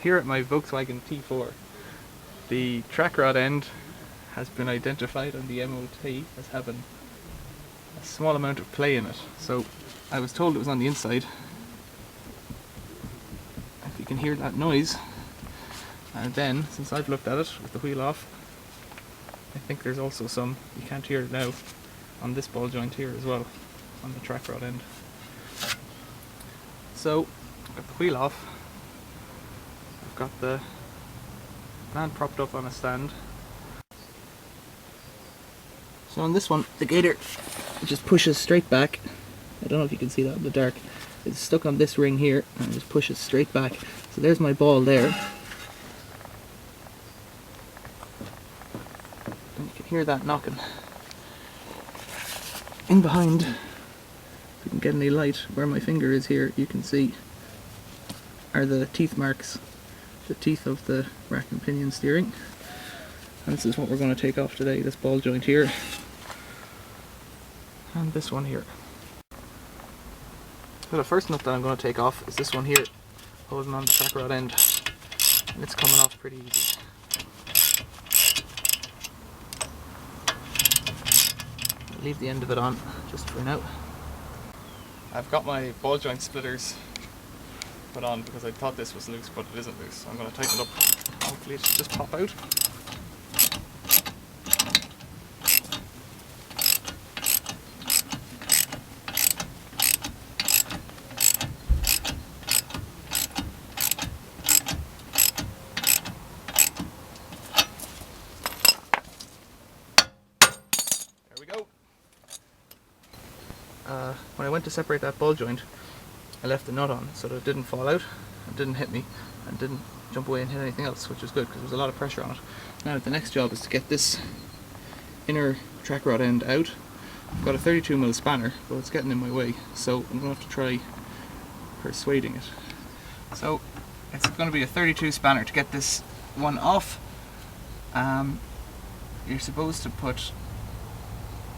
here at my Volkswagen T4. The track rod end has been identified on the MOT as having a small amount of play in it. So I was told it was on the inside. If you can hear that noise. And then, since I've looked at it with the wheel off, I think there's also some, you can't hear it now, on this ball joint here as well, on the track rod end. So, I've got the wheel off, I've got the van propped up on a stand. So on this one, the gator just pushes straight back. I don't know if you can see that in the dark. It's stuck on this ring here and it just pushes straight back. So there's my ball there. And you can hear that knocking. In behind, if you can get any light, where my finger is here, you can see are the teeth marks, the teeth of the rack and pinion steering. And this is what we're going to take off today, this ball joint here. And this one here. So the first nut that I'm going to take off is this one here, holding on the track rod end. And it's coming off pretty easy. I'll leave the end of it on just for now. I've got my ball joint splitters put on because I thought this was loose, but it isn't loose. I'm going to tighten it up. Hopefully it should just pop out. When I went to separate that ball joint, I left the nut on so that it didn't fall out, and didn't hit me, and didn't jump away and hit anything else, which was good because there was a lot of pressure on it. Now the next job is to get this inner track rod end out. I've got a 32mm spanner, but it's getting in my way, so I'm going to have to try persuading it. So it's going to be a 32 spanner to get this one off. You're supposed to put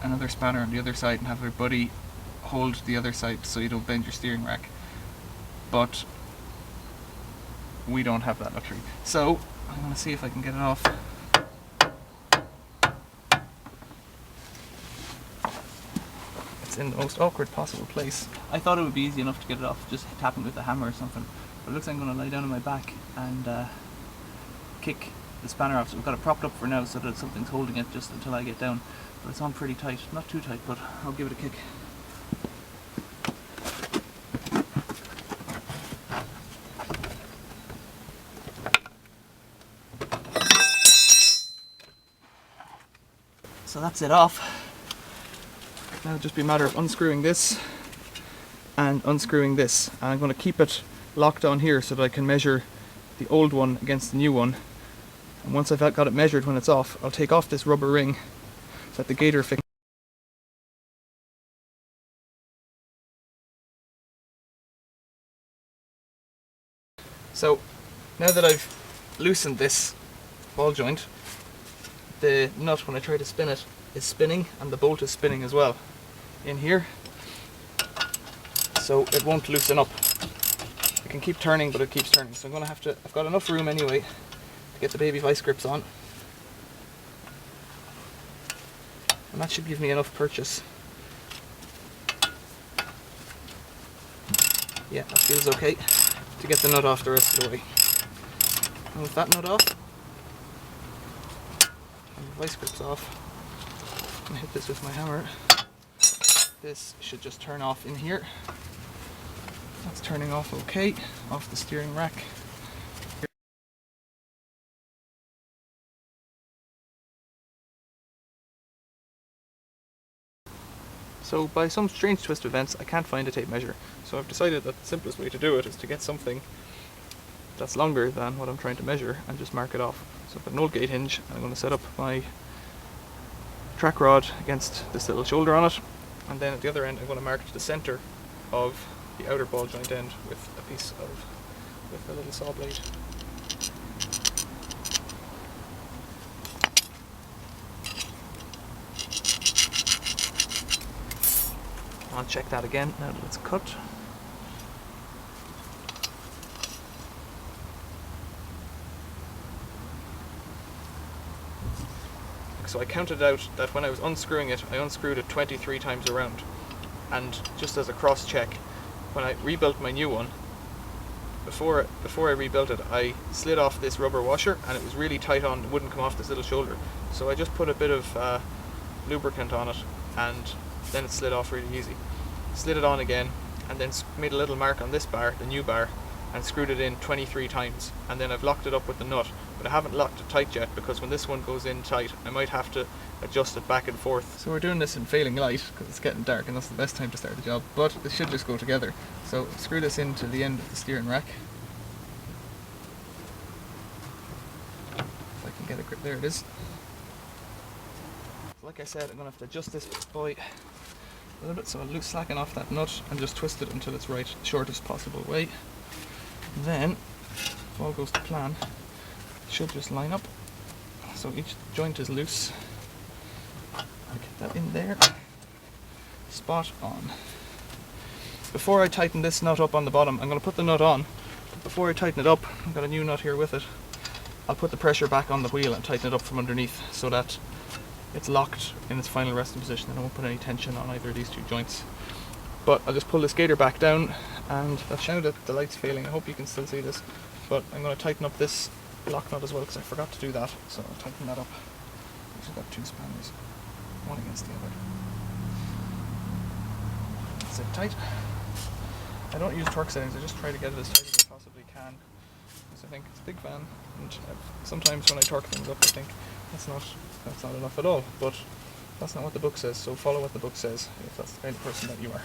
another spanner on the other side and have your buddy hold the other side so you don't bend your steering rack, but we don't have that luxury. So I'm going to see if I can get it off. It's in the most awkward possible place. I thought it would be easy enough to get it off just tapping with a hammer or something, but it looks like I'm going to lie down on my back and kick the spanner off. So we've got it propped up for now so that something's holding it just until I get down, but it's on pretty tight, not too tight, but I'll give it a kick. So that's it off. Now it'll just be a matter of unscrewing this and unscrewing this. And I'm going to keep it locked on here so that I can measure the old one against the new one. And once I've got it measured when it's off, I'll take off this rubber ring so that the gator fix. So now that I've loosened this ball joint, the nut, when I try to spin it, is spinning, and the bolt is spinning as well in here, so it won't loosen up. It can keep turning, but it keeps turning, so I'm going to have to, I've got enough room anyway to get the baby vice grips on, and that should give me enough purchase. Yeah, that feels okay to get the nut off the rest of the way. And with that nut off, and the vice grips off, I'm going to hit this with my hammer. This should just turn off in here. That's turning off okay, off the steering rack. So by some strange twist of events, I can't find a tape measure. So I've decided that the simplest way to do it is to get something that's longer than what I'm trying to measure and just mark it off. So I've got an old gate hinge, and I'm going to set up my track rod against this little shoulder on it, and then at the other end I'm going to mark the center of the outer ball joint end with a piece of, with a little saw blade. I'll check that again now that it's cut. work. So I counted out that when I was unscrewing it, I unscrewed it 23 times around. And just as a cross check, when I rebuilt my new one, before I rebuilt it, I slid off this rubber washer, and it was really tight on, it wouldn't come off this little shoulder. So I just put a bit of lubricant on it, and then it slid off really easy. Slid it on again, and then made a little mark on this bar, the new bar, and screwed it in 23 times. And then I've locked it up with the nut, but I haven't locked it tight yet, because when this one goes in tight, I might have to adjust it back and forth. So we're doing this in failing light, because it's getting dark and that's the best time to start the job, but it should just go together. So screw this into the end of the steering rack. If I can get a grip, there it is. Like I said, I'm going to have to adjust this boy a little bit, so I'll slacken off that nut and just twist it until it's right, shortest possible way. Then, if all goes to plan, it should just line up. So each joint is loose. I'll get that in there. Spot on. Before I tighten this nut up on the bottom, I'm going to put the nut on, but before I tighten it up, I've got a new nut here with it, I'll put the pressure back on the wheel and tighten it up from underneath so that it's locked in its final resting position and I won't put any tension on either of these two joints. But I'll just pull this gator back down, and I've shown that the light's failing. I hope you can still see this, but I'm going to tighten up this lock nut as well because I forgot to do that, so I'll tighten that up. I've got two spanners, one against the other. Zip tight. I don't use torque settings, I just try to get it as tight as I possibly can, because I think it's a big van, and sometimes when I torque things up I think that's not enough at all, but that's not what the book says, so follow what the book says if that's the kind of person that you are.